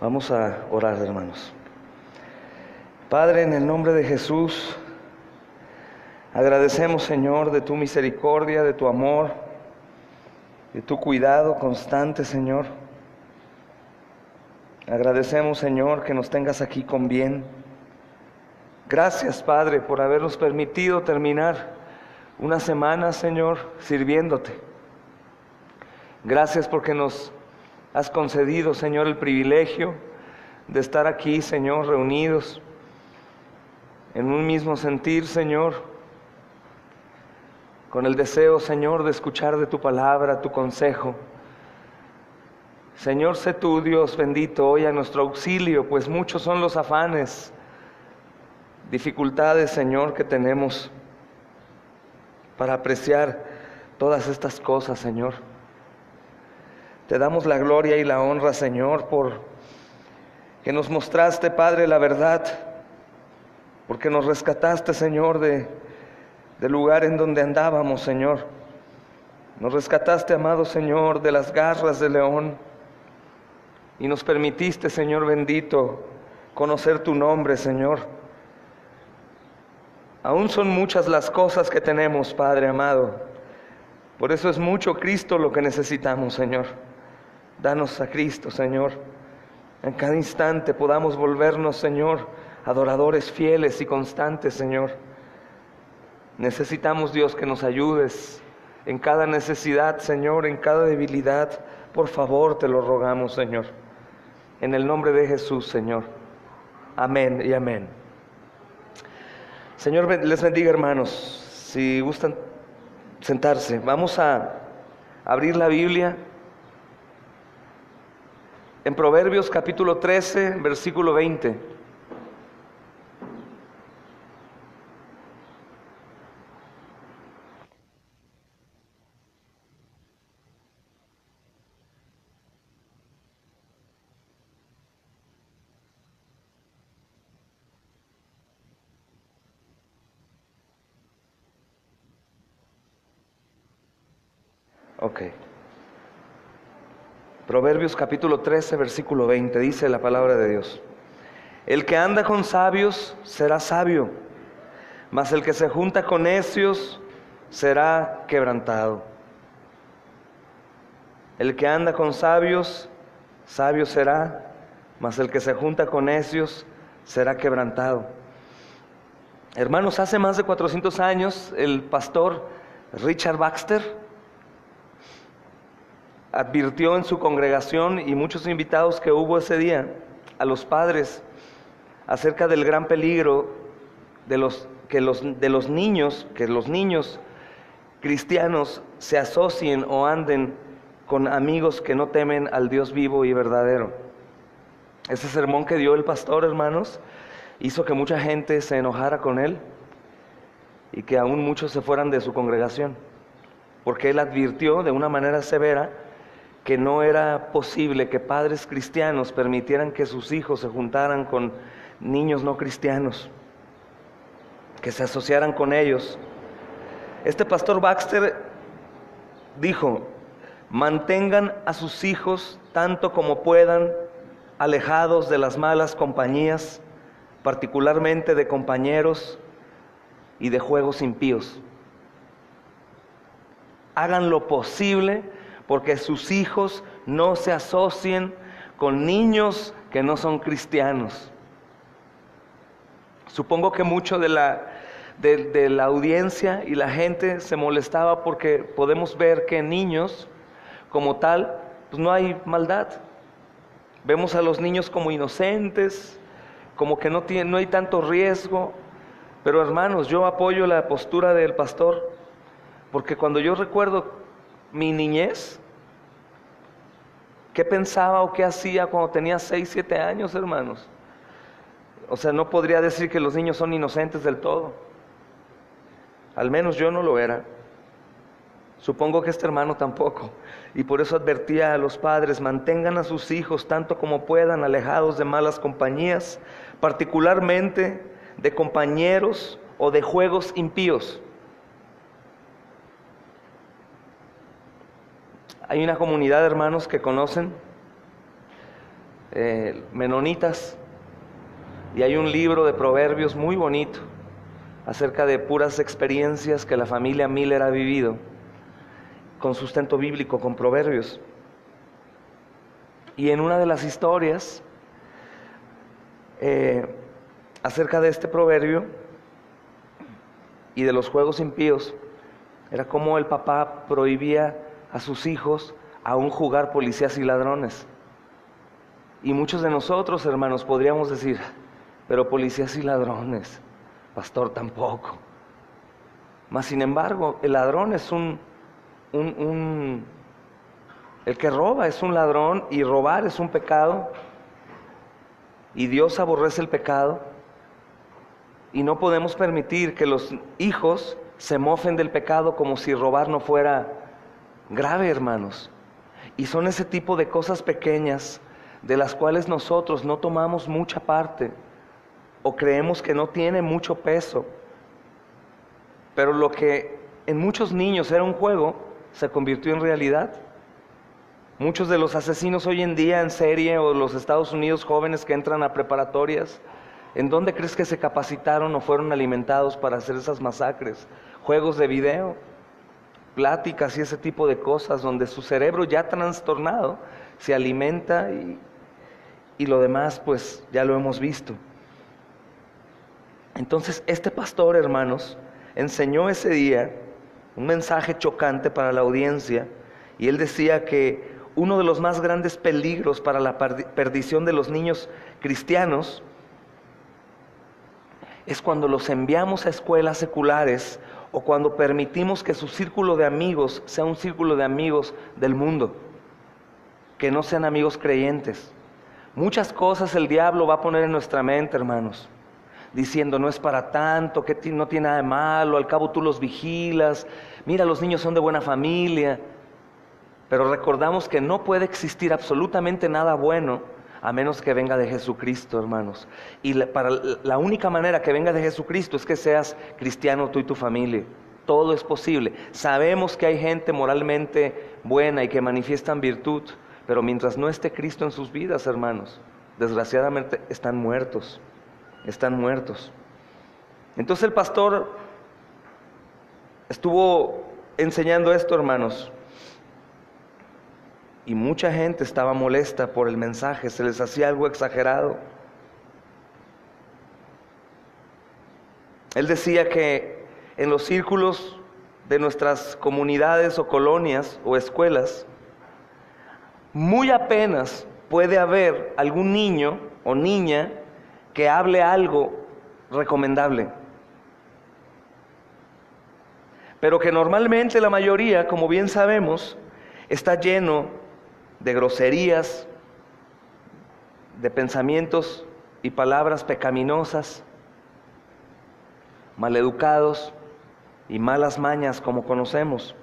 Vamos a orar, hermanos. Padre, en el nombre de Jesús, agradecemos, Señor, de tu misericordia, de tu amor, de tu cuidado constante, Señor. Agradecemos, Señor, que nos tengas aquí con bien. Gracias, Padre, por habernos permitido terminar una semana, Señor, sirviéndote. Gracias porque nos has concedido, Señor, el privilegio de estar aquí, Señor, reunidos en un mismo sentir, Señor, con el deseo, Señor, de escuchar de tu palabra, tu consejo. Señor, sé tú, Dios bendito, hoy a nuestro auxilio, pues muchos son los afanes, dificultades, Señor, que tenemos para apreciar todas estas cosas, Señor. Te damos la gloria y la honra, Señor, por que nos mostraste, Padre, la verdad, porque nos rescataste, Señor, del lugar en donde andábamos, Señor. Nos rescataste, amado Señor, de las garras del león y nos permitiste, Señor bendito, conocer tu nombre, Señor. Aún son muchas las cosas que tenemos, Padre amado. Por eso es mucho Cristo lo que necesitamos, Señor. Danos a Cristo, Señor. En cada instante podamos volvernos, Señor, adoradores fieles y constantes, Señor. Necesitamos, Dios, que nos ayudes en cada necesidad, Señor, en cada debilidad. Por favor, te lo rogamos, Señor. En el nombre de Jesús, Señor. Amén y amén. Señor, les bendiga, hermanos. Si gustan sentarse, vamos a abrir la Biblia en Proverbios capítulo 13, versículo 20. Ok. Proverbios capítulo 13, versículo 20, dice la palabra de Dios: el que anda con sabios será sabio, mas el que se junta con necios será quebrantado. El que anda con sabios, sabio será, mas el que se junta con necios será quebrantado. Hermanos, hace más de 400 años el pastor Richard Baxter advirtió en su congregación y muchos invitados que hubo ese día a los padres acerca del gran peligro de los niños cristianos se asocien o anden con amigos que no temen al Dios vivo y verdadero. Ese sermón que dio el pastor, hermanos, hizo que mucha gente se enojara con él y que aún muchos se fueran de su congregación, porque él advirtió de una manera severa que no era posible que padres cristianos permitieran que sus hijos se juntaran con niños no cristianos, que se asociaran con ellos. Este pastor Baxter dijo: mantengan a sus hijos tanto como puedan alejados de las malas compañías, particularmente de compañeros y de juegos impíos. Hagan lo posible porque sus hijos no se asocien con niños que no son cristianos. Supongo que mucho de la audiencia y la gente se molestaba porque podemos ver que en niños como tal, pues no hay maldad. Vemos a los niños como inocentes, como que no hay tanto riesgo. Pero hermanos, yo apoyo la postura del pastor, porque cuando yo recuerdo mi niñez, ¿qué pensaba o qué hacía cuando tenía 6, 7 años, hermanos? O sea, no podría decir que los niños son inocentes del todo. Al menos yo no lo era. Supongo que este hermano tampoco. Y por eso advertía a los padres: mantengan a sus hijos tanto como puedan alejados de malas compañías, particularmente de compañeros o de juegos impíos. Hay una comunidad, hermanos, que conocen menonitas, y hay un libro de proverbios muy bonito acerca de puras experiencias que la familia Miller ha vivido con sustento bíblico, con proverbios. Y en una de las historias acerca de este proverbio y de los juegos impíos, era como el papá prohibía a sus hijos aún jugar policías y ladrones. Y muchos de nosotros, hermanos, podríamos decir, pero policías y ladrones, pastor, tampoco. Mas sin embargo, el ladrón es el que roba es un ladrón, y robar es un pecado, y Dios aborrece el pecado, y no podemos permitir que los hijos se mofen del pecado como si robar no fuera grave, hermanos. Y son ese tipo de cosas pequeñas de las cuales nosotros no tomamos mucha parte o creemos que no tiene mucho peso, pero lo que en muchos niños era un juego se convirtió en realidad. Muchos de los asesinos hoy en día en serie, o los Estados Unidos jóvenes que entran a preparatorias, ¿en dónde crees que se capacitaron o fueron alimentados para hacer esas masacres? Juegos de video, pláticas y ese tipo de cosas, donde su cerebro ya trastornado se alimenta, y lo demás pues ya lo hemos visto. Entonces este pastor, hermanos, enseñó ese día un mensaje chocante para la audiencia, y él decía que uno de los más grandes peligros para la perdición de los niños cristianos es cuando los enviamos a escuelas seculares, o cuando permitimos que su círculo de amigos sea un círculo de amigos del mundo, que no sean amigos creyentes. Muchas cosas el diablo va a poner en nuestra mente, hermanos, diciendo, no es para tanto, que no tiene nada de malo, al cabo tú los vigilas, mira, los niños son de buena familia. Pero recordamos que no puede existir absolutamente nada bueno a menos que venga de Jesucristo, hermanos. Y la única manera que venga de Jesucristo es que seas cristiano tú y tu familia. Todo es posible. Sabemos que hay gente moralmente buena y que manifiestan virtud, pero mientras no esté Cristo en sus vidas, hermanos, desgraciadamente están muertos. Están muertos. Entonces el pastor estuvo enseñando esto, hermanos, y mucha gente estaba molesta por el mensaje, se les hacía algo exagerado. Él decía que en los círculos de nuestras comunidades o colonias o escuelas, muy apenas puede haber algún niño o niña que hable algo recomendable, pero que normalmente la mayoría, como bien sabemos, está lleno de groserías, de pensamientos y palabras pecaminosas, maleducados y malas mañas como conocemos.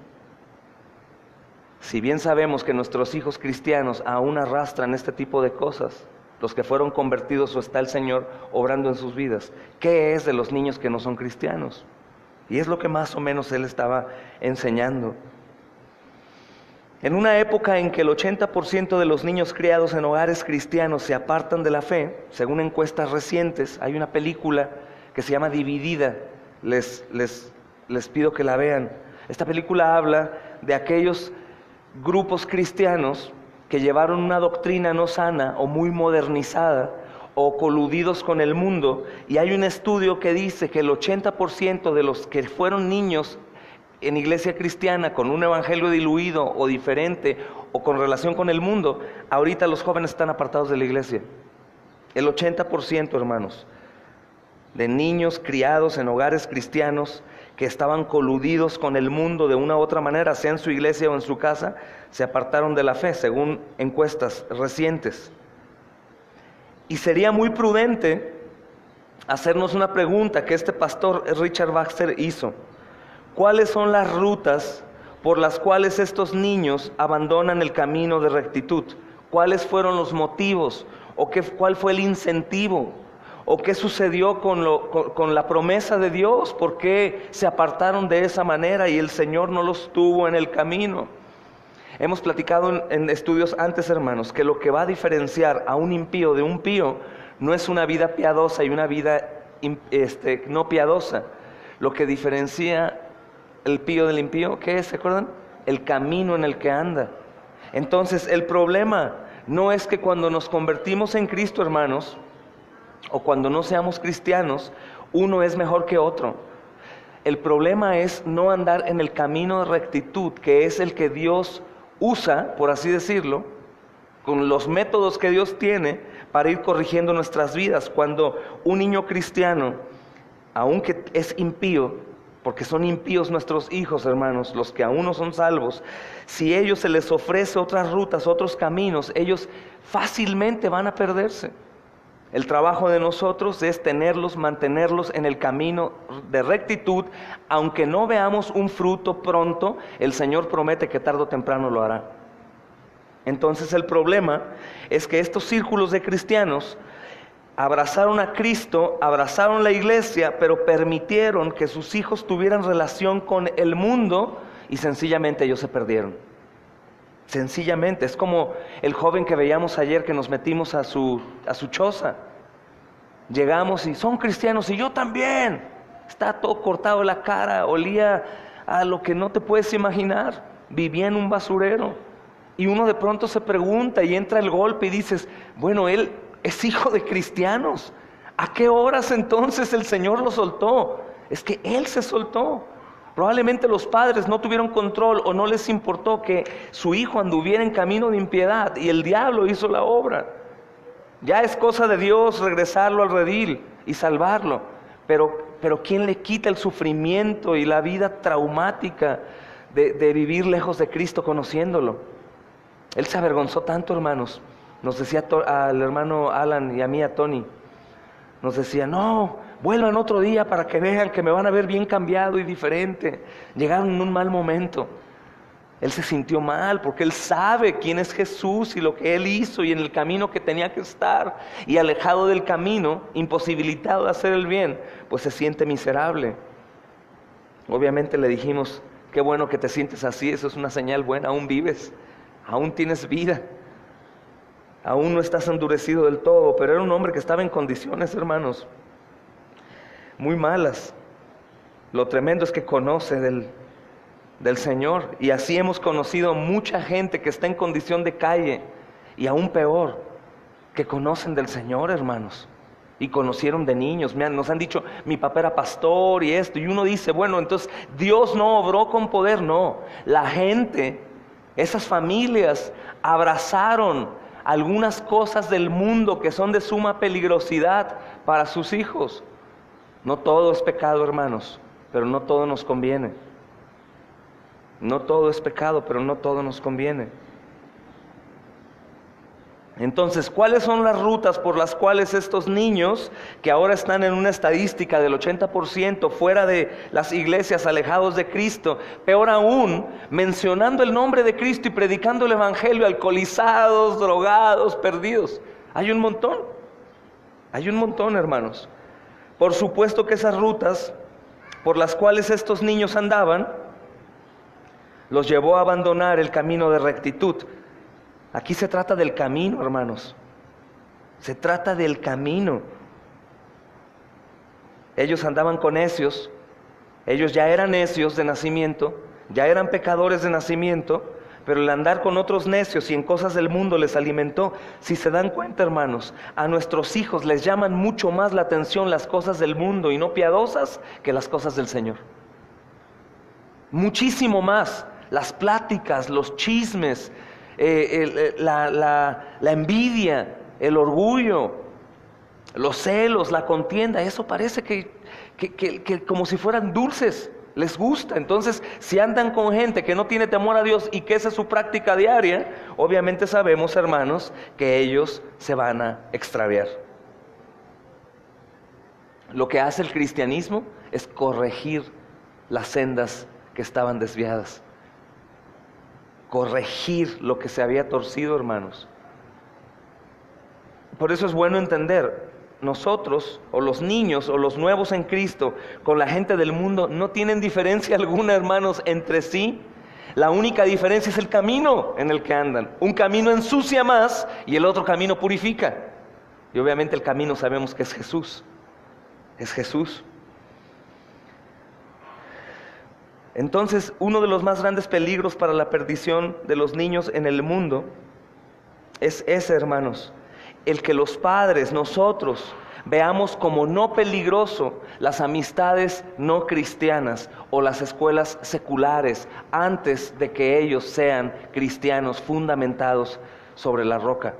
Si bien sabemos que nuestros hijos cristianos aún arrastran este tipo de cosas, los que fueron convertidos, o está el Señor obrando en sus vidas, ¿qué es de los niños que no son cristianos? Y es lo que más o menos él estaba enseñando. En una época en que el 80% de los niños criados en hogares cristianos se apartan de la fe, según encuestas recientes, hay una película que se llama Dividida, les pido que la vean. Esta película habla de aquellos grupos cristianos que llevaron una doctrina no sana o muy modernizada, o coludidos con el mundo, y hay un estudio que dice que el 80% de los que fueron niños en iglesia cristiana con un evangelio diluido o diferente o con relación con el mundo, ahorita los jóvenes están apartados de la iglesia. El 80%, hermanos, de niños criados en hogares cristianos que estaban coludidos con el mundo de una u otra manera, sea en su iglesia o en su casa, se apartaron de la fe, según encuestas recientes. Y sería muy prudente hacernos una pregunta que este pastor Richard Baxter hizo. ¿Cuáles son las rutas por las cuales estos niños abandonan el camino de rectitud? ¿Cuáles fueron los motivos? ¿O cuál fue el incentivo? ¿O qué sucedió con la promesa de Dios? ¿Por qué se apartaron de esa manera y el Señor no los tuvo en el camino? Hemos platicado en estudios antes, hermanos, que lo que va a diferenciar a un impío de un pío no es una vida piadosa y una vida no piadosa. Lo que diferencia el pío del impío, ¿qué es? ¿Se acuerdan? El camino en el que anda. Entonces, el problema no es que cuando nos convertimos en Cristo, hermanos, o cuando no seamos cristianos, uno es mejor que otro. El problema es no andar en el camino de rectitud, que es el que Dios usa, por así decirlo, con los métodos que Dios tiene para ir corrigiendo nuestras vidas. Cuando un niño cristiano, aunque es impío, porque son impíos nuestros hijos, hermanos, los que aún no son salvos, si a ellos se les ofrece otras rutas, otros caminos, ellos fácilmente van a perderse. El trabajo de nosotros es mantenerlos en el camino de rectitud. Aunque no veamos un fruto pronto, el Señor promete que tarde o temprano lo hará. Entonces el problema es que estos círculos de cristianos abrazaron a Cristo, abrazaron la iglesia, pero permitieron que sus hijos tuvieran relación con el mundo y sencillamente ellos se perdieron. Sencillamente, es como el joven que veíamos ayer, que nos metimos a su choza. Llegamos y son cristianos, y yo también. Está todo cortado la cara, olía a lo que no te puedes imaginar. Vivía en un basurero. Y uno de pronto se pregunta y entra el golpe y dices, bueno, él es hijo de cristianos. ¿A qué horas entonces el Señor lo soltó? Es que él se soltó. Probablemente los padres no tuvieron control o no les importó que su hijo anduviera en camino de impiedad y el diablo hizo la obra. Ya es cosa de Dios regresarlo al redil y salvarlo, pero ¿quién le quita el sufrimiento y la vida traumática de vivir lejos de Cristo conociéndolo? Él se avergonzó tanto, hermanos. Nos decía al hermano Alan y a mí, a Tony, nos decía, no, vuelvan otro día para que vean que me van a ver bien cambiado y diferente. Llegaron en un mal momento. Él se sintió mal porque él sabe quién es Jesús y lo que él hizo y en el camino que tenía que estar, y alejado del camino, imposibilitado de hacer el bien, pues se siente miserable. Obviamente le dijimos, qué bueno que te sientes así, eso es una señal buena, aún vives, aún tienes vida. Aún no estás endurecido del todo, pero era un hombre que estaba en condiciones, hermanos, muy malas. Lo tremendo es que conoce del Señor, y así hemos conocido mucha gente que está en condición de calle, y aún peor, que conocen del Señor, hermanos, y conocieron de niños. Nos han dicho, mi papá era pastor y esto, y uno dice, bueno, entonces Dios no obró con poder. No, la gente, esas familias abrazaron algunas cosas del mundo que son de suma peligrosidad para sus hijos. No todo es pecado, hermanos, pero no todo nos conviene. No todo es pecado, pero no todo nos conviene. Entonces, ¿cuáles son las rutas por las cuales estos niños, que ahora están en una estadística del 80% fuera de las iglesias, alejados de Cristo, peor aún, mencionando el nombre de Cristo y predicando el evangelio, alcoholizados, drogados, perdidos? Hay un montón, hermanos. Por supuesto que esas rutas por las cuales estos niños andaban los llevó a abandonar el camino de rectitud. Aquí se trata del camino, hermanos. Se trata del camino. Ellos andaban con necios. Ellos ya eran necios de nacimiento, ya eran pecadores de nacimiento, pero el andar con otros necios y en cosas del mundo les alimentó. Si se dan cuenta, hermanos, a nuestros hijos les llaman mucho más la atención las cosas del mundo y no piadosas que las cosas del Señor. Muchísimo más. Las pláticas, los chismes, la envidia, el orgullo, los celos, la contienda, eso parece que como si fueran dulces, les gusta. Entonces, si andan con gente que no tiene temor a Dios y que esa es su práctica diaria, obviamente sabemos, hermanos, que ellos se van a extraviar. Lo que hace el cristianismo es corregir las sendas que estaban desviadas. Corregir lo que se había torcido, hermanos. Por eso es bueno entender, nosotros, o los niños, o los nuevos en Cristo, con la gente del mundo, no tienen diferencia alguna, hermanos, entre sí. La única diferencia es el camino en el que andan. Un camino ensucia más y el otro camino purifica. Y obviamente el camino sabemos que es Jesús. Es Jesús. Entonces, uno de los más grandes peligros para la perdición de los niños en el mundo es ese, hermanos, el que los padres, nosotros, veamos como no peligroso las amistades no cristianas o las escuelas seculares antes de que ellos sean cristianos fundamentados sobre la roca.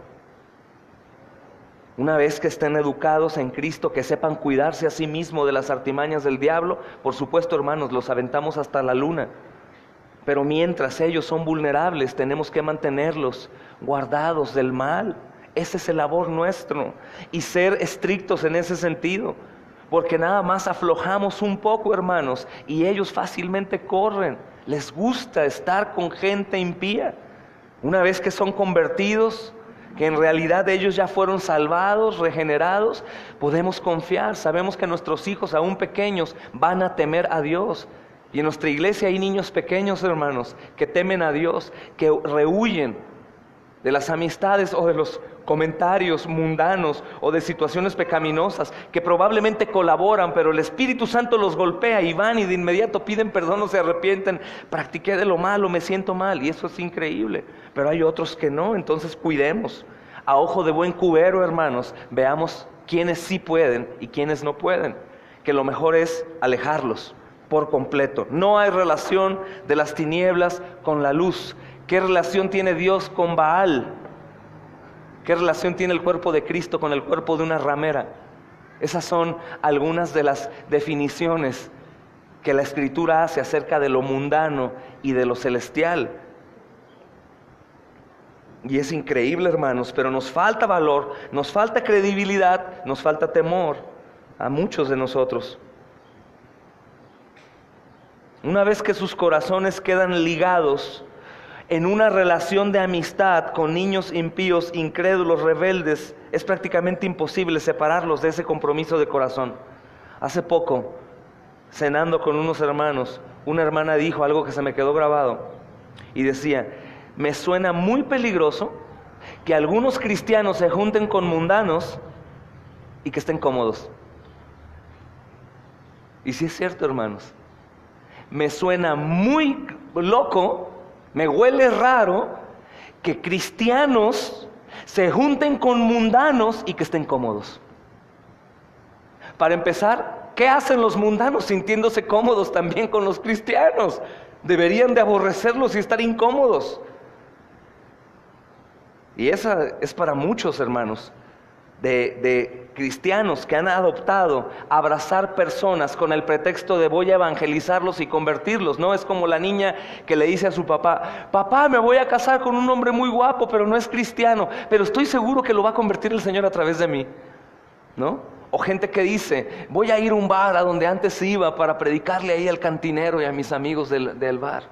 Una vez que estén educados en Cristo, que sepan cuidarse a sí mismos de las artimañas del diablo, por supuesto, hermanos, los aventamos hasta la luna. Pero mientras ellos son vulnerables, tenemos que mantenerlos guardados del mal. Ese es el labor nuestro. Y ser estrictos en ese sentido. Porque nada más aflojamos un poco, hermanos, y ellos fácilmente corren. Les gusta estar con gente impía. Una vez que son convertidos, que en realidad ellos ya fueron salvados, regenerados, podemos confiar. Sabemos que nuestros hijos, aún pequeños, van a temer a Dios. Y en nuestra iglesia hay niños pequeños, hermanos, que temen a Dios, que rehuyen de las amistades o de los comentarios mundanos o de situaciones pecaminosas, que probablemente colaboran, pero el Espíritu Santo los golpea y van y de inmediato piden perdón o se arrepienten. Practiqué de lo malo, me siento mal, y eso es increíble. Pero hay otros que no, entonces cuidemos. A ojo de buen cubero, hermanos, veamos quiénes sí pueden y quiénes no pueden, que lo mejor es alejarlos por completo. No hay relación de las tinieblas con la luz. ¿Qué relación tiene Dios con Baal? ¿Qué relación tiene el cuerpo de Cristo con el cuerpo de una ramera? Esas son algunas de las definiciones que la Escritura hace acerca de lo mundano y de lo celestial. Y es increíble, hermanos, pero nos falta valor, nos falta credibilidad, nos falta temor a muchos de nosotros. Una vez que sus corazones quedan ligados en una relación de amistad con niños impíos, incrédulos, rebeldes, es prácticamente imposible separarlos de ese compromiso de corazón. Hace poco, cenando con unos hermanos, una hermana dijo algo que se me quedó grabado y decía: me suena muy peligroso que algunos cristianos se junten con mundanos y que estén cómodos. Y sí es cierto, hermanos. Me suena muy loco, me huele raro que cristianos se junten con mundanos y que estén cómodos. Para empezar, ¿qué hacen los mundanos sintiéndose cómodos también con los cristianos? Deberían de aborrecerlos y estar incómodos. Y esa es para muchos, hermanos, de cristianos que han adoptado abrazar personas con el pretexto de voy a evangelizarlos y convertirlos. No es como la niña que le dice a su papá: papá, me voy a casar con un hombre muy guapo, pero no es cristiano, pero estoy seguro que lo va a convertir el Señor a través de mí, ¿no? O gente que dice: voy a ir a un bar a donde antes iba para predicarle ahí al cantinero y a mis amigos del bar.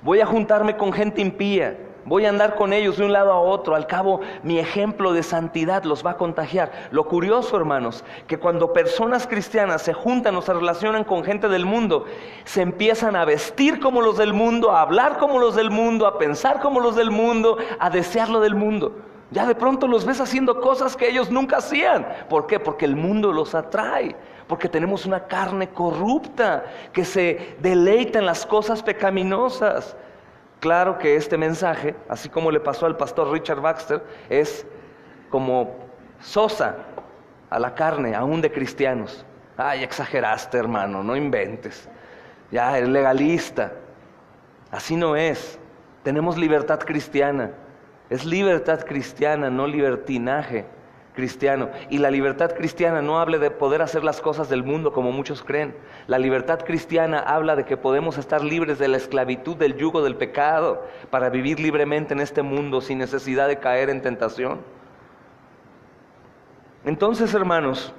Voy a juntarme con gente impía, voy a andar con ellos de un lado a otro, al cabo mi ejemplo de santidad los va a contagiar. Lo curioso, hermanos, que cuando personas cristianas se juntan o se relacionan con gente del mundo, se empiezan a vestir como los del mundo, a hablar como los del mundo, a pensar como los del mundo, a desear lo del mundo. Ya de pronto los ves haciendo cosas que ellos nunca hacían. ¿Por qué? Porque el mundo los atrae, porque tenemos una carne corrupta que se deleita en las cosas pecaminosas. Claro que este mensaje, así como le pasó al pastor Richard Baxter, es como sosa a la carne, aún de cristianos. Ay, exageraste, hermano, no inventes. Ya, eres legalista. Así no es. Tenemos libertad cristiana. Es libertad cristiana, no libertinaje cristiano. Y la libertad cristiana no habla de poder hacer las cosas del mundo como muchos creen. La libertad cristiana habla de que podemos estar libres de la esclavitud, del yugo del pecado, para vivir libremente en este mundo sin necesidad de caer en tentación. Entonces, hermanos,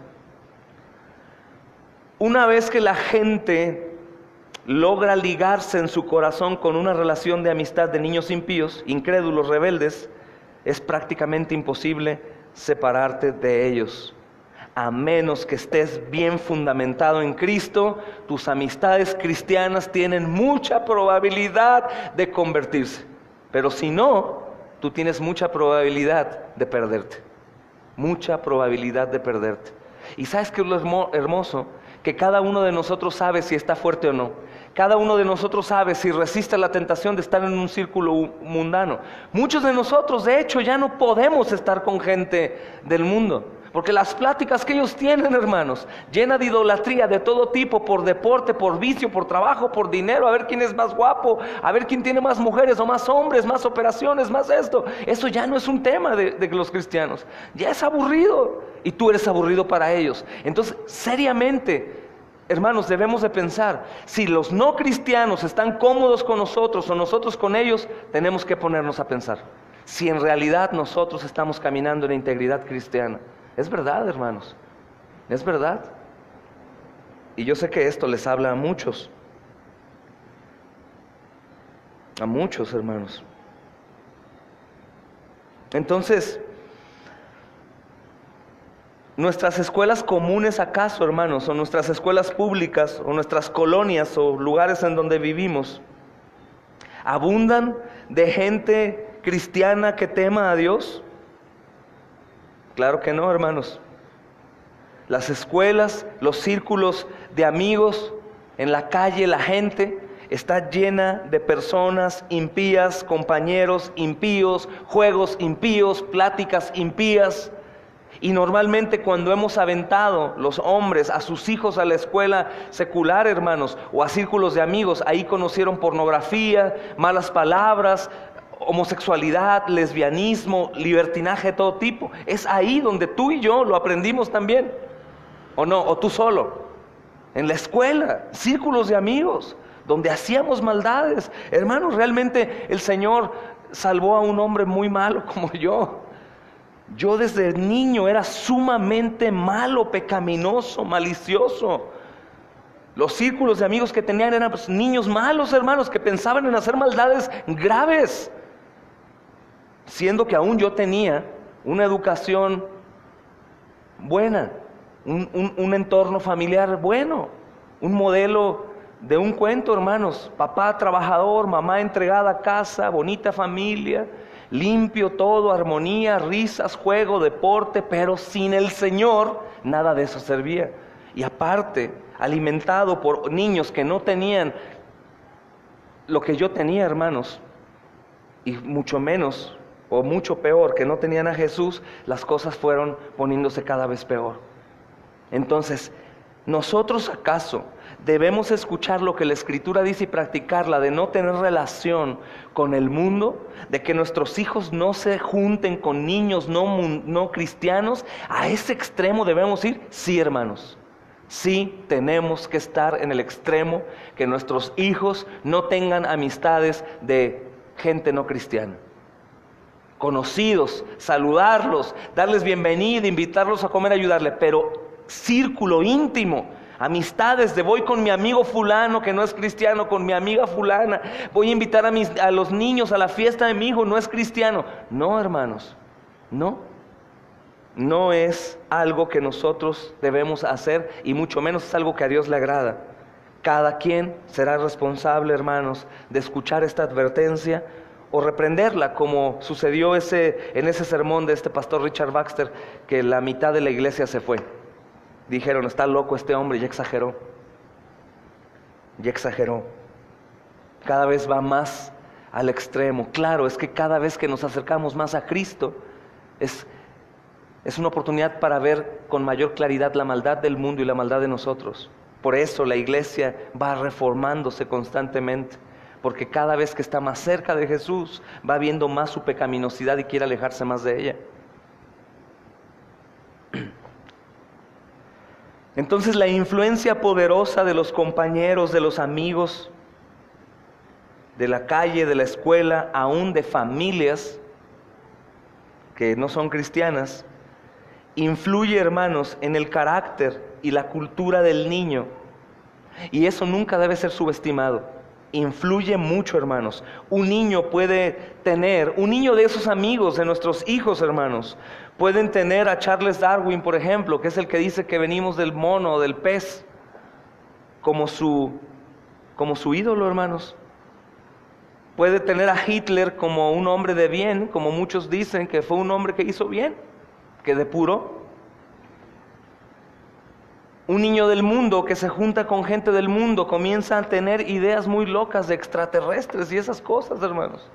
una vez que la gente logra ligarse en su corazón con una relación de amistad de niños impíos, incrédulos, rebeldes, es prácticamente imposible separarte de ellos. A menos que estés bien fundamentado en Cristo, tus amistades cristianas tienen mucha probabilidad de convertirse. Pero si no, tú tienes mucha probabilidad de perderte. Mucha probabilidad de perderte. ¿Y sabes qué es lo hermoso? Que cada uno de nosotros sabe si está fuerte o no. Cada uno de nosotros sabe si resiste la tentación de estar en un círculo mundano. Muchos de nosotros, de hecho, ya no podemos estar con gente del mundo. Porque las pláticas que ellos tienen, hermanos, llena de idolatría de todo tipo, por deporte, por vicio, por trabajo, por dinero, a ver quién es más guapo, a ver quién tiene más mujeres o más hombres, más operaciones, más esto. Eso ya no es un tema de los cristianos, ya es aburrido y tú eres aburrido para ellos. Entonces, seriamente, hermanos, debemos de pensar, si los no cristianos están cómodos con nosotros o nosotros con ellos, tenemos que ponernos a pensar si en realidad nosotros estamos caminando en integridad cristiana. Es verdad, hermanos, es verdad. Y yo sé que esto les habla a muchos, hermanos. Entonces, nuestras escuelas comunes, acaso, hermanos, o nuestras escuelas públicas, o nuestras colonias, o lugares en donde vivimos, abundan de gente cristiana que tema a Dios. Claro que no, hermanos. Las escuelas, los círculos de amigos, en la calle, la gente está llena de personas impías, compañeros impíos, juegos impíos, pláticas impías. Y normalmente cuando hemos aventado los hombres a sus hijos a la escuela secular, hermanos, o a círculos de amigos, ahí conocieron pornografía, malas palabras, homosexualidad, lesbianismo, libertinaje de todo tipo. Es ahí donde tú y yo lo aprendimos también. ¿O no? ¿O tú solo? En la escuela, círculos de amigos, donde hacíamos maldades. Hermanos, realmente el Señor salvó a un hombre muy malo como yo. Yo desde niño era sumamente malo, pecaminoso, malicioso. Los círculos de amigos que tenían eran pues, niños malos, hermanos, que pensaban en hacer maldades graves. Siendo que aún yo tenía una educación buena, un entorno familiar bueno, un modelo de un cuento, hermanos. Papá trabajador, mamá entregada a casa, bonita familia, limpio todo, armonía, risas, juego, deporte, pero sin el Señor nada de eso servía. Y aparte, alimentado por niños que no tenían lo que yo tenía, hermanos, y mucho menos o mucho peor, que no tenían a Jesús, las cosas fueron poniéndose cada vez peor. Entonces, ¿nosotros acaso debemos escuchar lo que la Escritura dice y practicarla, de no tener relación con el mundo, de que nuestros hijos no se junten con niños no cristianos? ¿A ese extremo debemos ir? Sí, hermanos. Sí, tenemos que estar en el extremo, que nuestros hijos no tengan amistades de gente no cristiana. Conocidos, saludarlos, darles bienvenida, invitarlos a comer, ayudarle, pero círculo íntimo, amistades de voy con mi amigo fulano que no es cristiano, con mi amiga fulana, voy a invitar a los niños a la fiesta de mi hijo, no es cristiano. No, hermanos, no es algo que nosotros debemos hacer, y mucho menos es algo que a Dios le agrada. Cada quien será responsable, hermanos, de escuchar esta advertencia o reprenderla, como sucedió en ese sermón de este pastor Richard Baxter, que la mitad de la iglesia se fue. Dijeron, está loco este hombre, ya exageró. Cada vez va más al extremo. Claro, es que cada vez que nos acercamos más a Cristo, es una oportunidad para ver con mayor claridad la maldad del mundo y la maldad de nosotros. Por eso la iglesia va reformándose constantemente, porque cada vez que está más cerca de Jesús, va viendo más su pecaminosidad y quiere alejarse más de ella. Entonces la influencia poderosa de los compañeros, de los amigos, de la calle, de la escuela, aún de familias que no son cristianas, influye, hermanos, en el carácter y la cultura del niño. Y eso nunca debe ser subestimado. influye mucho, hermanos. Un niño un niño de esos amigos, de nuestros hijos, hermanos, pueden tener a Charles Darwin, por ejemplo, que es el que dice que venimos del mono, del pez, como su ídolo, hermanos. Puede tener a Hitler como un hombre de bien, como muchos dicen que fue un hombre que hizo bien, que depuró. Un niño del mundo que se junta con gente del mundo comienza a tener ideas muy locas de extraterrestres y esas cosas, hermanos.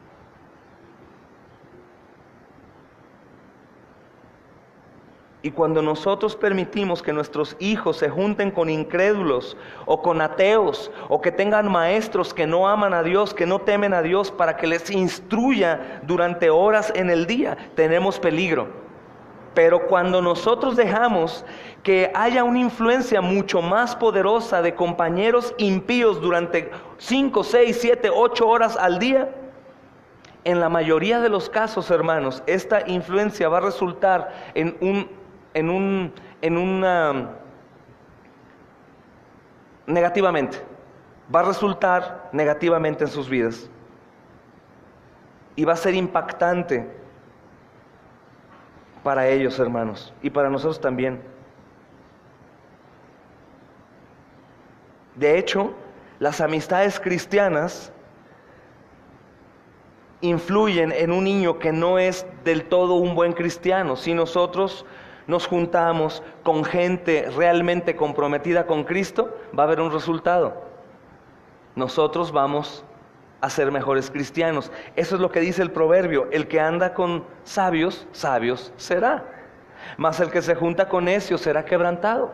Y cuando nosotros permitimos que nuestros hijos se junten con incrédulos o con ateos, o que tengan maestros que no aman a Dios, que no temen a Dios, para que les instruya durante horas en el día, tenemos peligro. Pero cuando nosotros dejamos que haya una influencia mucho más poderosa de compañeros impíos durante 5, 6, 7, 8 horas al día, en la mayoría de los casos, hermanos, esta influencia va a resultar negativamente. Va a resultar negativamente en sus vidas. Y va a ser impactante para ellos, hermanos, y para nosotros también. De hecho, las amistades cristianas influyen en un niño que no es del todo un buen cristiano. Si nosotros nos juntamos con gente realmente comprometida con Cristo, va a haber un resultado. Nosotros vamos a ser mejores cristianos. Eso es lo que dice el proverbio: el que anda con sabios, sabios será, mas el que se junta con necios será quebrantado.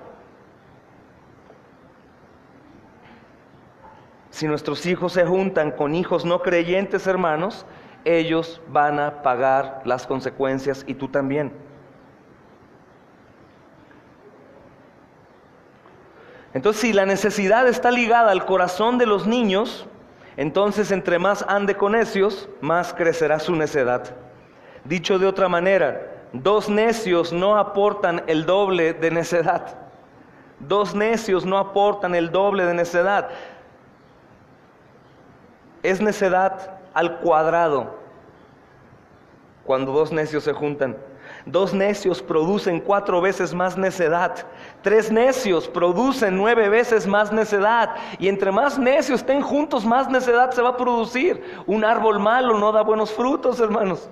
Si nuestros hijos se juntan con hijos no creyentes, hermanos, ellos van a pagar las consecuencias, y tú también. Entonces, si la necesidad está ligada al corazón de los niños, entonces entre más ande con necios, más crecerá su necedad. Dicho de otra manera, 2 necios no aportan el doble de necedad. 2 necios no aportan el doble de necedad. Es necedad al cuadrado cuando 2 necios se juntan. 2 necios producen 4 veces más necedad. 3 necios producen 9 veces más necedad. Y entre más necios estén juntos, más necedad se va a producir. Un árbol malo no da buenos frutos, hermanos.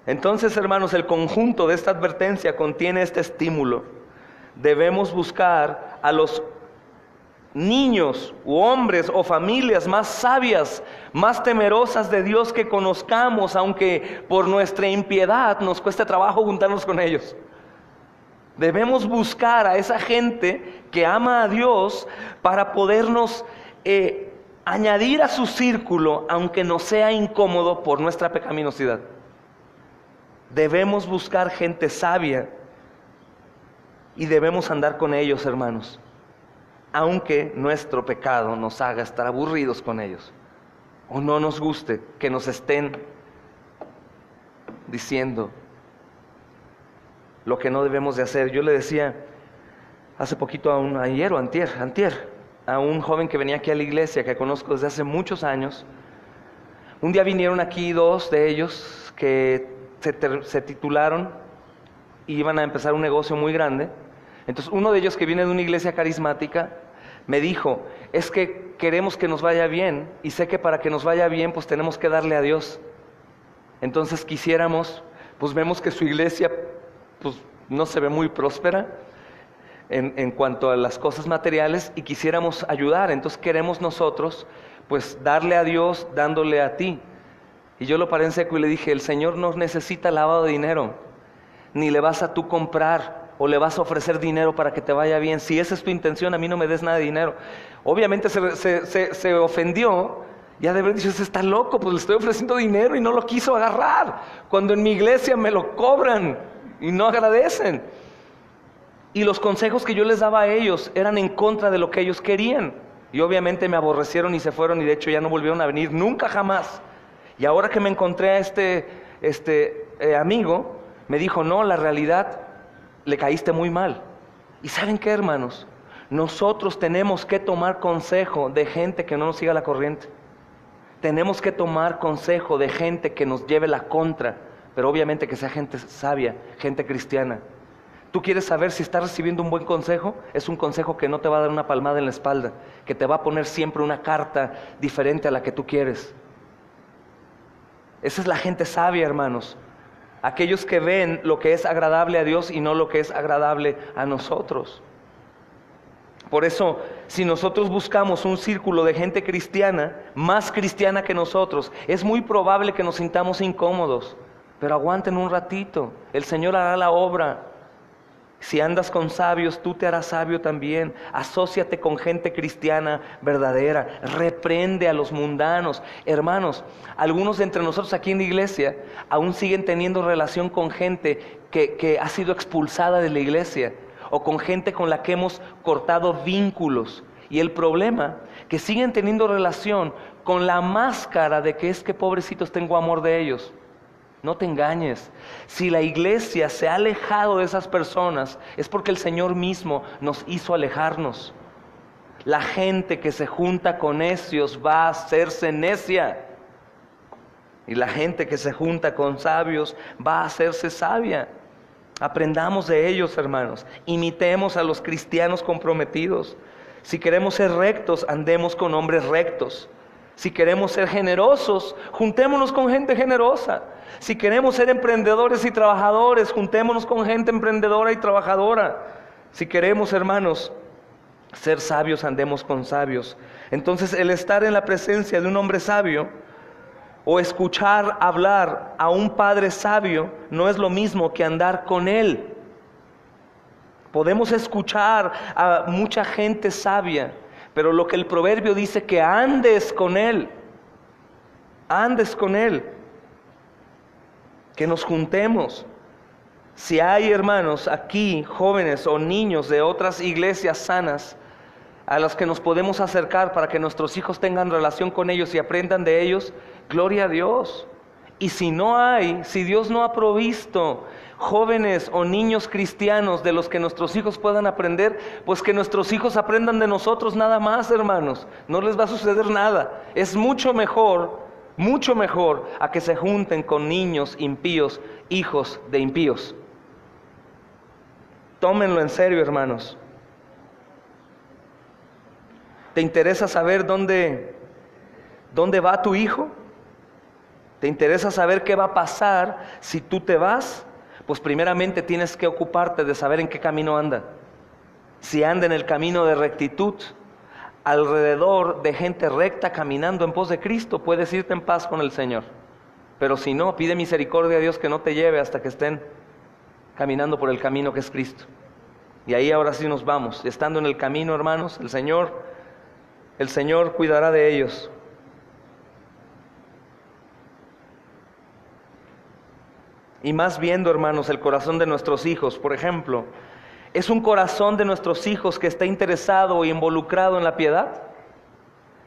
Entonces, hermanos, el conjunto de esta advertencia contiene este estímulo. Debemos buscar a los niños u hombres o familias más sabias, más temerosas de Dios que conozcamos, aunque por nuestra impiedad nos cueste trabajo juntarnos con ellos. Debemos buscar a esa gente que ama a Dios para podernos añadir a su círculo, aunque nos sea incómodo por nuestra pecaminosidad. Debemos buscar gente sabia y debemos andar con ellos, hermanos, aunque nuestro pecado nos haga estar aburridos con ellos, o no nos guste que nos estén diciendo lo que no debemos de hacer. Yo le decía hace poquito ayer o antier, a un joven que venía aquí a la iglesia, que conozco desde hace muchos años. Un día vinieron aquí 2 de ellos que se titularon y iban a empezar un negocio muy grande. Entonces uno de ellos, que viene de una iglesia carismática, me dijo: es que queremos que nos vaya bien, y sé que para que nos vaya bien pues tenemos que darle a Dios. Entonces quisiéramos, pues vemos que su iglesia pues no se ve muy próspera en cuanto a las cosas materiales, y quisiéramos ayudar. Entonces queremos nosotros pues darle a Dios dándole a ti. Y yo lo paré en seco y le dije: el Señor no necesita lavado de dinero, ni le vas a tú comprar o le vas a ofrecer dinero para que te vaya bien. Si esa es tu intención, a mí no me des nada de dinero. Obviamente se ofendió, ya de haber dicho: ese está loco, pues le estoy ofreciendo dinero, y no lo quiso agarrar, cuando en mi iglesia me lo cobran y no agradecen. Y los consejos que yo les daba a ellos eran en contra de lo que ellos querían, y obviamente me aborrecieron y se fueron, y de hecho ya no volvieron a venir nunca jamás. Y ahora que me encontré a este amigo, me dijo: no, la realidad, le caíste muy mal. ¿Y saben qué, hermanos? Nosotros tenemos que tomar consejo de gente que no nos siga la corriente. Tenemos que tomar consejo de gente que nos lleve la contra, pero obviamente que sea gente sabia, gente cristiana. ¿Tú quieres saber si estás recibiendo un buen consejo? Es un consejo que no te va a dar una palmada en la espalda, que te va a poner siempre una carta diferente a la que tú quieres. Esa es la gente sabia, hermanos. Aquellos que ven lo que es agradable a Dios y no lo que es agradable a nosotros. Por eso, si nosotros buscamos un círculo de gente cristiana, más cristiana que nosotros, es muy probable que nos sintamos incómodos. Pero aguanten un ratito, el Señor hará la obra. Si andas con sabios, tú te harás sabio también. Asóciate con gente cristiana verdadera. Reprende a los mundanos. Hermanos, algunos de entre nosotros aquí en la iglesia aún siguen teniendo relación con gente que ha sido expulsada de la iglesia, o con gente con la que hemos cortado vínculos. Y el problema, que siguen teniendo relación con la máscara de que es que pobrecitos tengo amor de ellos. No te engañes. Si la iglesia se ha alejado de esas personas, es porque el Señor mismo nos hizo alejarnos. La gente que se junta con necios va a hacerse necia. Y la gente que se junta con sabios va a hacerse sabia. Aprendamos de ellos, hermanos. Imitemos a los cristianos comprometidos. Si queremos ser rectos, andemos con hombres rectos. Si queremos ser generosos, juntémonos con gente generosa. Si queremos ser emprendedores y trabajadores, juntémonos con gente emprendedora y trabajadora. Si queremos, hermanos, ser sabios, andemos con sabios. Entonces, el estar en la presencia de un hombre sabio o escuchar hablar a un padre sabio no es lo mismo que andar con él. Podemos escuchar a mucha gente sabia, pero lo que el proverbio dice, que andes con él, que nos juntemos. Si hay, hermanos, aquí jóvenes o niños de otras iglesias sanas a las que nos podemos acercar para que nuestros hijos tengan relación con ellos y aprendan de ellos, gloria a Dios. Y si no hay, si Dios no ha provisto jóvenes o niños cristianos de los que nuestros hijos puedan aprender, pues que nuestros hijos aprendan de nosotros nada más, hermanos. No les va a suceder nada. Es mucho mejor a que se junten con niños impíos, hijos de impíos. Tómenlo en serio, hermanos. ¿Te interesa saber dónde va tu hijo? ¿Te interesa saber qué va a pasar si tú te vas? Pues primeramente tienes que ocuparte de saber en qué camino anda. Si anda en el camino de rectitud, alrededor de gente recta caminando en pos de Cristo, puedes irte en paz con el Señor. Pero si no, pide misericordia a Dios que no te lleve hasta que estén caminando por el camino que es Cristo. Y ahí ahora sí nos vamos. Estando en el camino, hermanos, el Señor cuidará de ellos. Y más viendo, hermanos, el corazón de nuestros hijos, por ejemplo, ¿es un corazón de nuestros hijos que está interesado y involucrado en la piedad?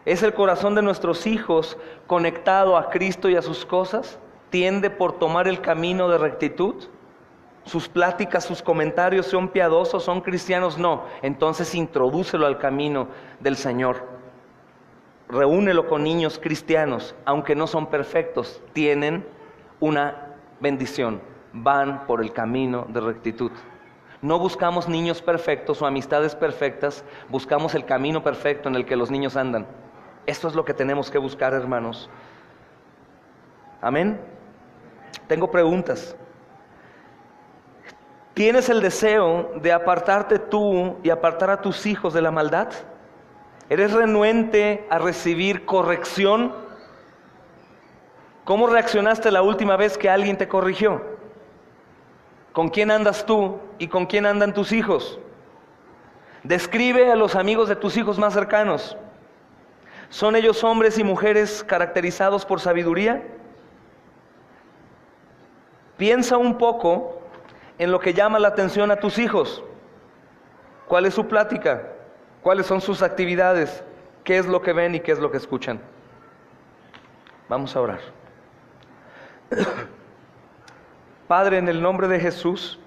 ¿Es el corazón de nuestros hijos conectado a Cristo y a sus cosas? ¿Tiende por tomar el camino de rectitud? ¿Sus pláticas, sus comentarios son piadosos, son cristianos? No. Entonces introdúcelo al camino del Señor. Reúnelo con niños cristianos, aunque no son perfectos, tienen una bendición, van por el camino de rectitud. No buscamos niños perfectos o amistades perfectas, buscamos el camino perfecto en el que los niños andan. Esto es lo que tenemos que buscar, hermanos. Amén. Tengo preguntas. ¿Tienes el deseo de apartarte tú y apartar a tus hijos de la maldad? ¿Eres renuente a recibir corrección? ¿Cómo reaccionaste la última vez que alguien te corrigió? ¿Con quién andas tú y con quién andan tus hijos? Describe a los amigos de tus hijos más cercanos. ¿Son ellos hombres y mujeres caracterizados por sabiduría? Piensa un poco en lo que llama la atención a tus hijos. ¿Cuál es su plática? ¿Cuáles son sus actividades? ¿Qué es lo que ven y qué es lo que escuchan? Vamos a orar. Padre, en el nombre de Jesús,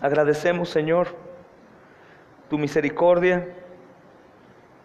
agradecemos, Señor, tu misericordia